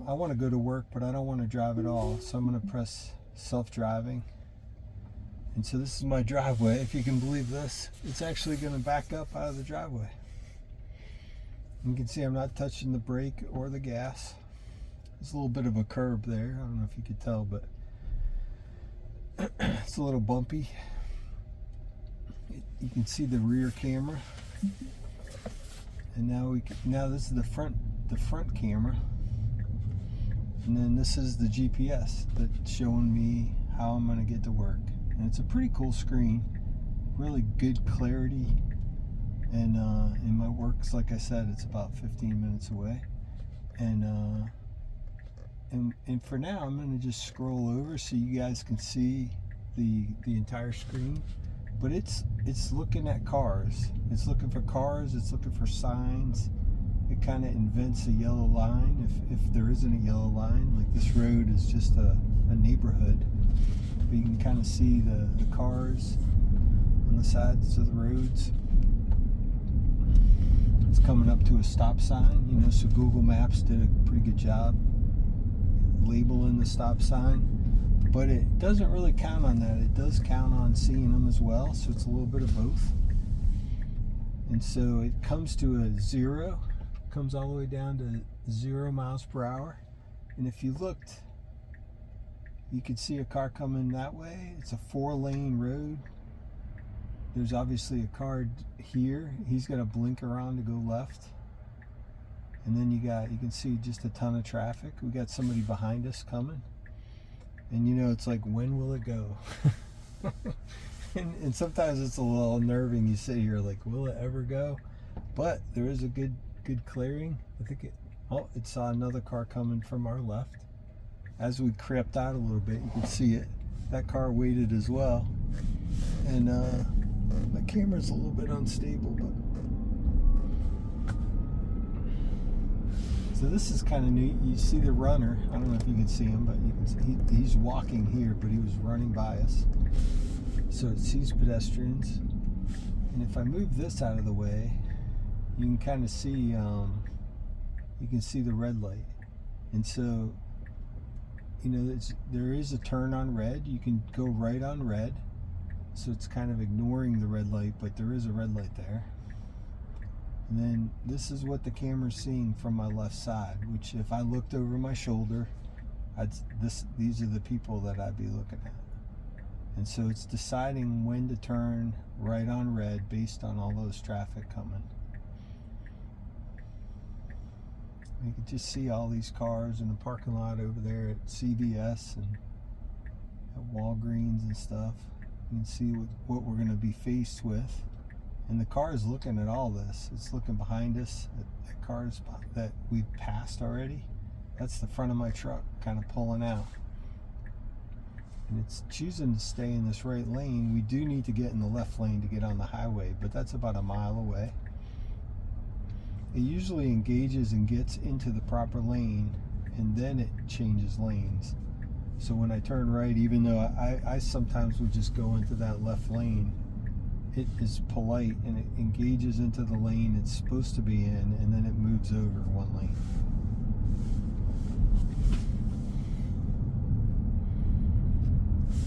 I want to go to work, but I don't want to drive at all. So I'm going to press self-driving. And so this is my driveway. If you can believe this, it's actually going to back up out of the driveway. You can see I'm not touching the brake or the gas. There's a little bit of a curb there. I don't know if you could tell, but it's a little bumpy. You can see the rear camera. And now this is the front camera. And then this is the GPS that's showing me how I'm going to get to work. And it's a pretty cool screen, really good clarity. And my work's, like I said, it's about 15 minutes away. And for now, I'm going to just scroll over so you guys can see the entire screen. But it's looking at cars. It's looking for cars. It's looking for signs. It kind of invents a yellow line if there isn't a yellow line. Like this road is just a neighborhood. But you can kind of see the cars on the sides of the roads. It's coming up to a stop sign, you know, so Google Maps did a pretty good job labeling the stop sign. But it doesn't really count on that. It does count on seeing them as well, so it's a little bit of both. And so it comes to a 0, comes all the way down to 0 miles per hour. And if you looked, you could see a car coming that way. It's a 4-lane road. There's obviously a car here. He's got to blink around to go left. And then you can see just a ton of traffic. We got somebody behind us coming. And you know, it's like, when will it go? and sometimes it's a little unnerving. You sit here like, will it ever go? But there is a good clearing. I think it saw another car coming from our left. As we crept out a little bit, you can see it. That car waited as well. And my camera's a little bit unstable, but so this is kind of neat. You see the runner. I don't know if you can see him, but you can see he's walking here, but he was running by us. So it sees pedestrians. And if I move this out of the way, you can kind of see you can see the red light. And so, you know, there is a turn on red. You can go right on red. So it's kind of ignoring the red light, but there is a red light there. And then this is what the camera's seeing from my left side, which if I looked over my shoulder, these are the people that I'd be looking at. And so it's deciding when to turn right on red based on all those traffic coming. You can just see all these cars in the parking lot over there at CVS and at Walgreens and stuff. You can see what we're going to be faced with. And the car is looking at all this. It's looking behind us at cars that we've passed already. That's the front of my truck kind of pulling out. And it's choosing to stay in this right lane. We do need to get in the left lane to get on the highway, but that's about a mile away. It usually engages and gets into the proper lane, and then it changes lanes. So when I turn right, even though I sometimes would just go into that left lane, it is polite and it engages into the lane it's supposed to be in, and then it moves over one lane.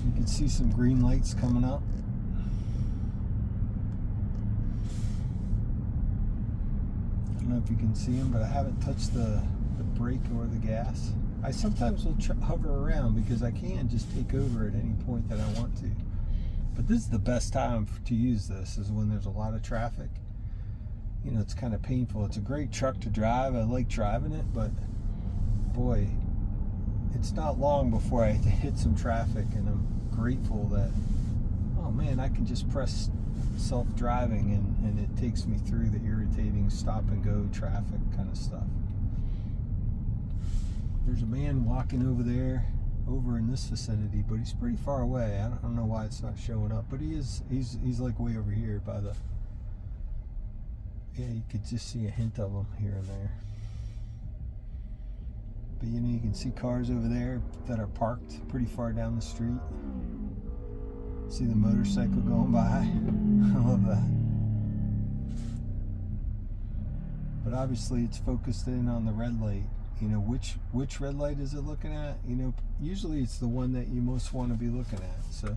You can see some green lights coming up. I don't know if you can see them, but I haven't touched the brake or the gas. I sometimes will hover around because I can just take over at any point that I want to. But this is the best time to use this, is when there's a lot of traffic. You know, it's kind of painful. It's a great truck to drive. I like driving it, but boy, it's not long before I hit some traffic, and I'm grateful that, oh man, I can just press self-driving and it takes me through the irritating stop and go traffic kind of stuff. There's a man walking over there, over in this vicinity, but he's pretty far away. I don't know why it's not showing up, but he's like way over here by the, yeah, you could just see a hint of him here and there. But you know, you can see cars over there that are parked pretty far down the street. See the motorcycle going by. I love that. But obviously it's focused in on the red light. you know, which red light is it looking at? You know, usually it's the one that you most want to be looking at. So,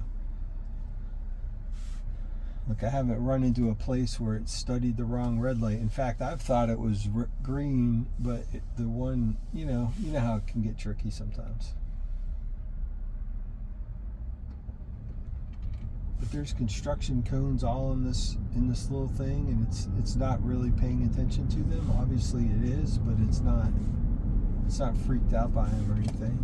look, I haven't run into a place where it studied the wrong red light. In fact, I've thought it was green, but the one, you know how it can get tricky sometimes. But there's construction cones all in this little thing, and it's not really paying attention to them. Obviously it is, but it's not freaked out by them or anything.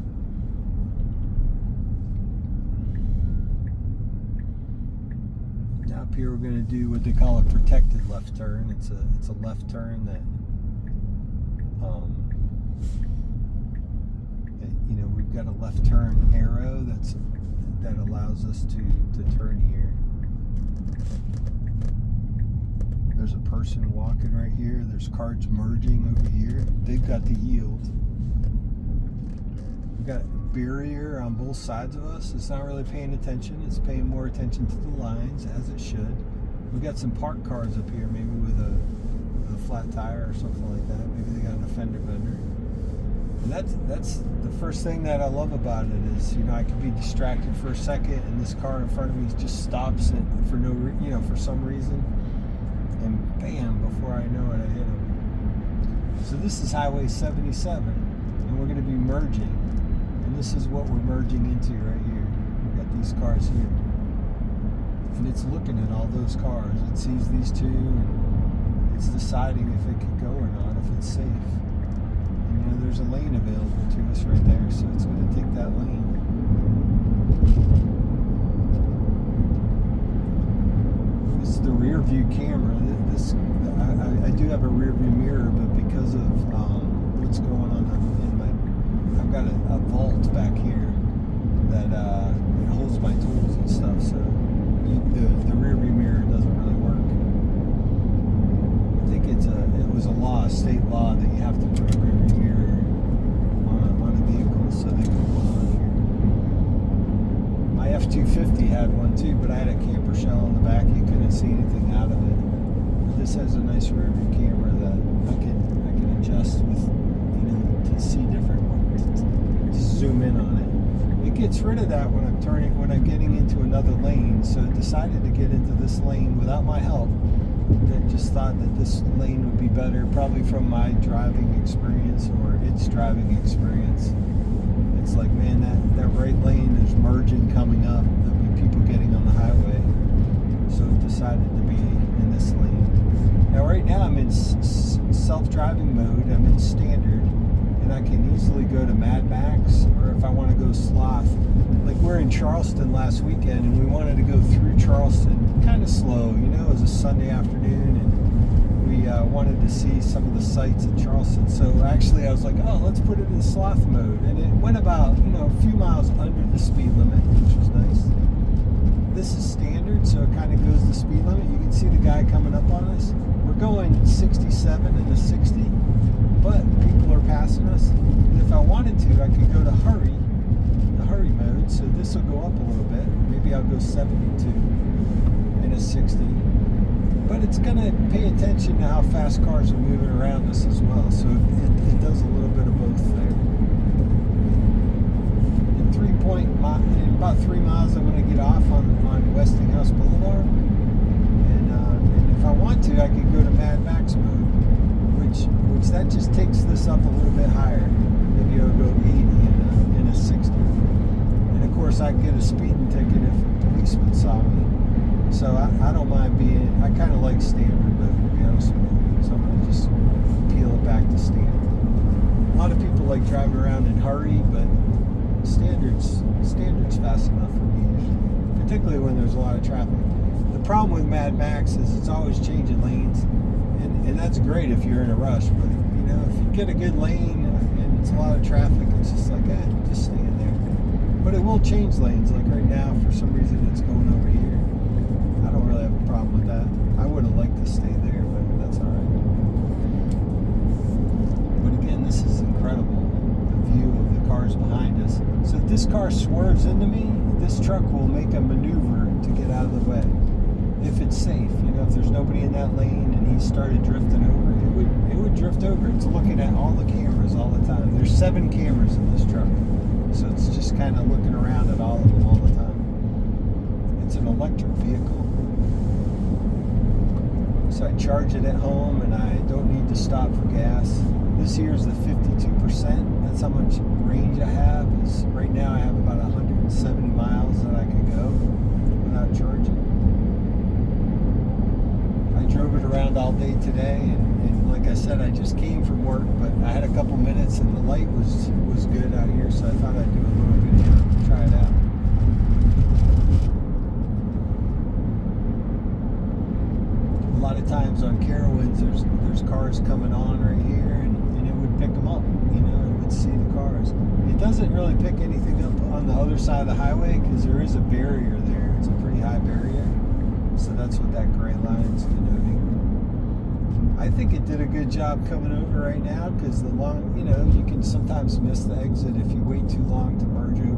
Now up here we're going to do what they call a protected left turn. It's a left turn that you know, we've got a left turn arrow that allows us to turn here. There's a person walking right here. There's cars merging over here. They've got the yield. We've got a barrier on both sides of us. It's not really paying attention. It's paying more attention to the lines, as it should. We've got some parked cars up here, maybe with a flat tire or something like that. Maybe they got an fender bender. And that's the first thing that I love about it is, you know, I can be distracted for a second and this car in front of me just stops it for for some reason, and bam, before I know it, I hit him. So this is Highway 77, and we're going to be merging, and this is what we're merging into right here. We've got these cars here, and it's looking at all those cars. It sees these two, and it's deciding if it can go or not, if it's safe. You know, there's a lane available to us right there, so it's going to take that lane. This is the rear view camera. I do have a rear view mirror, but because of what's going on in my, I've got a vault back here that it holds my tools and stuff, so the rear view mirror doesn't really work. I think it was a law, a state law, that you have to put a rear view mirror on a vehicle so they can go on here. My F-250 had one too, but I had a camper shell on the back. You couldn't see anything out of it. But this has a nice rear view camera that I can adjust with, you know, to see different ones, to zoom in on it. It gets rid of that when I'm getting into another lane. So it decided to get into this lane without my help. That just thought that this lane would be better, probably from my driving experience or its driving experience. It's like, man, that right lane is merging coming up. There'll be people getting on the highway. So it decided to be in this lane. Now right now I'm in self-driving mode. I'm in standard. And I can easily go to Mad Max, or if I want to go sloth. Like, we're in Charleston last weekend, and we wanted to go through Charleston kind of slow. You know, it was a Sunday afternoon, and we wanted to see some of the sights in Charleston. So actually I was like, oh, let's put it in sloth mode. And it went about, you know, a few miles under the speed limit, which was nice. This is standard, so it kind of goes the speed limit. You can see the guy coming up on us. We're going 67 and a 60, but people are passing us. And if I wanted to, I could go to the hurry mode, so this will go up a little bit. Maybe I'll go 72 and a 60. But it's going to pay attention to how fast cars are moving around us as well, so it does a little bit of both there. In about 3 miles, I'm going to get off on Westinghouse Boulevard, and if I want to, I can go to Mad Max mode, which that just takes this up a little bit higher. Maybe I'll go 80 and a 60. And of course, I can get a speeding ticket if a policeman saw me. So I don't mind I kind of like standard mode, to be honest with you. So I'm going to just peel it back to standard. A lot of people like driving around in hurry, but standard's fast enough for me usually, particularly when there's a lot of traffic. The problem with Mad Max is it's always changing lanes, and that's great if you're in a rush, but you know, if you get a good lane and it's a lot of traffic, it's just like, just stay in there. But it will change lanes. Like right now, for some reason, it's going over here. I don't really have a problem with that. I would have liked to stay there, but that's all right. But again, this is incredible, the view of the cars behind us. So if this car swerves into me, this truck will make a maneuver to get out of the way. if it's safe. You know, if there's nobody in that lane and he started drifting over, it would drift over. It's looking at all the cameras all the time. There's 7 cameras in this truck, so it's just kind of looking around at all of them all the time. It's an electric vehicle, so I charge it at home and I don't need to stop for gas. This here is the 52%. That's how much range I have. Right now I have about 170 miles that I could go without charging. I drove it around all day today, and like I said, I just came from work, but I had a couple minutes and the light was good out here, so I thought I'd do a little video to try it out. A lot of times on Carowinds, there's cars coming on right here, and it would pick them up. You know, it would see the cars. It doesn't really pick anything up on the other side of the highway because there is a barrier there. It's a pretty high barrier, so that's what that gray line's denoting. I think it did a good job coming over right now because you can sometimes miss the exit if you wait too long to merge over.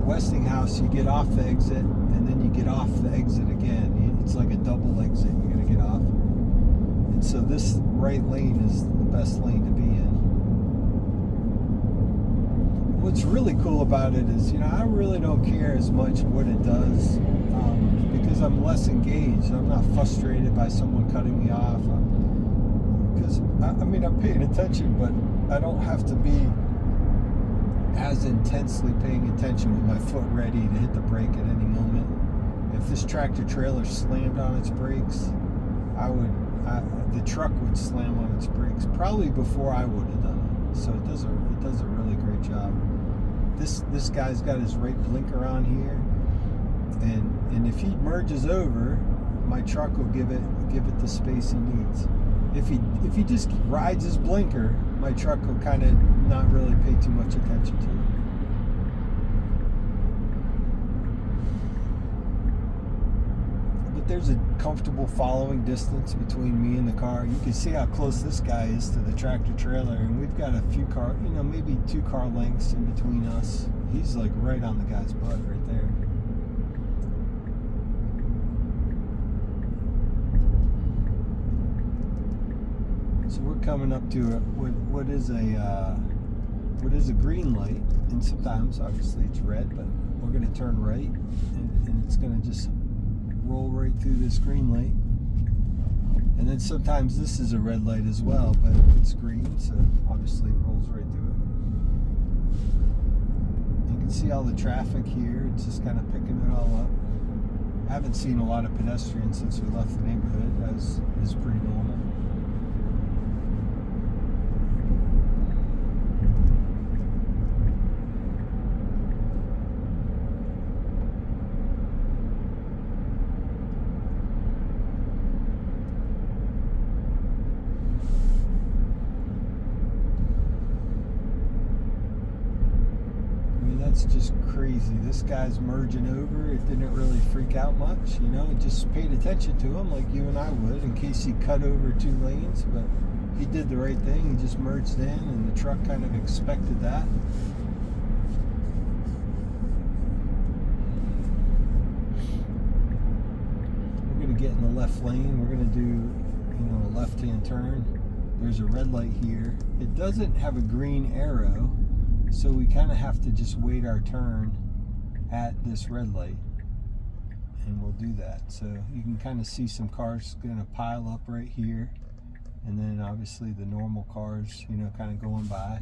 Westinghouse, you get off the exit and then you get off the exit again. It's like a double exit. You got to get off. And so this right lane is the best lane to be in. What's really cool about it is, I really don't care as much what it does because I'm less engaged. I'm not frustrated by someone cutting me off. Because I'm paying attention, but I don't have to be as intensely paying attention with my foot ready to hit the brake at any moment. If this tractor trailer slammed on its brakes, the truck would slam on its brakes probably before I would have done it. So it does a really great job. This guy's got his right blinker on here, and if he merges over, my truck will give it the space he needs. If he just rides his blinker, my truck will kind of not really pay too much attention to it. But there's a comfortable following distance between me and the car. You can see how close this guy is to the tractor trailer, and we've got a few car, maybe 2 car lengths in between us. He's like right on the guy's butt right there. So we're coming up to what is a green light, and sometimes obviously it's red, but we're going to turn right, and it's going to just roll right through this green light. And then sometimes this is a red light as well, but it's green, so obviously it rolls right through it. You can see all the traffic here. It's just kind of picking it all up. I haven't seen a lot of pedestrians since we left the neighborhood, as is pretty normal. That's just crazy. This guy's merging over. It didn't really freak out much, It just paid attention to him like you and I would in case he cut over 2 lanes, but he did the right thing. He just merged in, and the truck kind of expected that. We're going to get in the left lane. We're going to do, a left-hand turn. There's a red light here. It doesn't have a green arrow, so we kind of have to just wait our turn at this red light, and we'll do that. So you can kind of see some cars going to pile up right here, and then obviously the normal cars, kind of going by.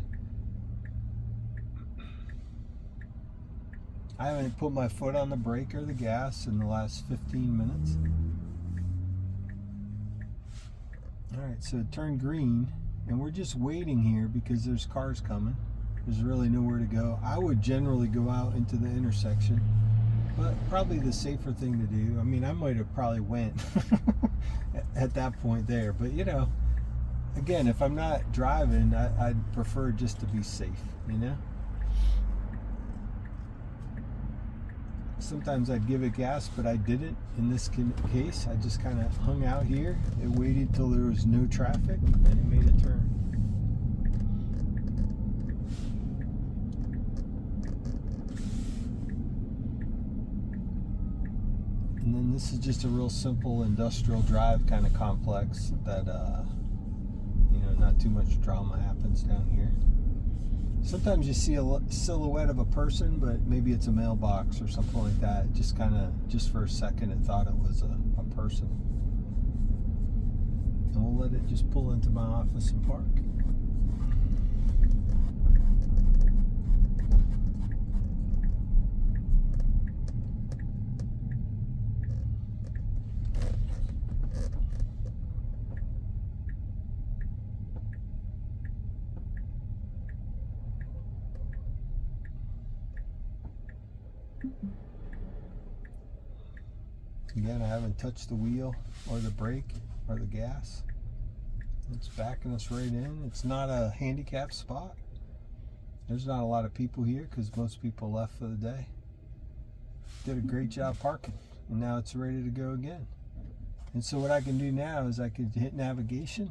I haven't put my foot on the brake or the gas in the last 15 minutes. All right, so it turned green, and we're just waiting here because there's cars coming. There's really nowhere to go. I would generally go out into the intersection, but probably the safer thing to do. I might have probably went at that point there, but again, if I'm not driving, I'd prefer just to be safe, Sometimes I'd give it gas, but I didn't. In this case, I just kind of hung out here. It waited till there was no traffic, and it made a turn. And then This is just a real simple industrial drive kind of complex that, not too much drama happens down here. Sometimes you see a silhouette of a person, but maybe it's a mailbox or something like that. Just for a second, it thought it was a person. And we'll let it just pull into my office and park. Again, I haven't touched the wheel or the brake or the gas. It's backing us right in. It's not a handicap spot. There's not a lot of people here because most people left for the day. Did a great job parking, and now it's ready to go again. And so what I can do now is I could hit navigation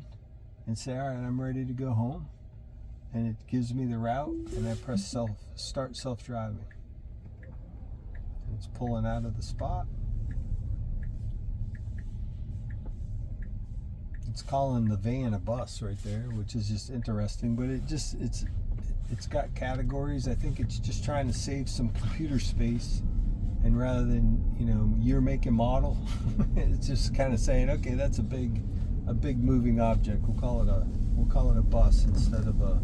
and say, all right, I'm ready to go home. And it gives me the route, and I press start self-driving. It's pulling out of the spot. It's calling the van a bus right there, which is just interesting, but it's got categories. I think it's just trying to save some computer space, and rather than year, make, and model, it's just kind of saying, okay, that's a big moving object. We'll call it a bus instead of a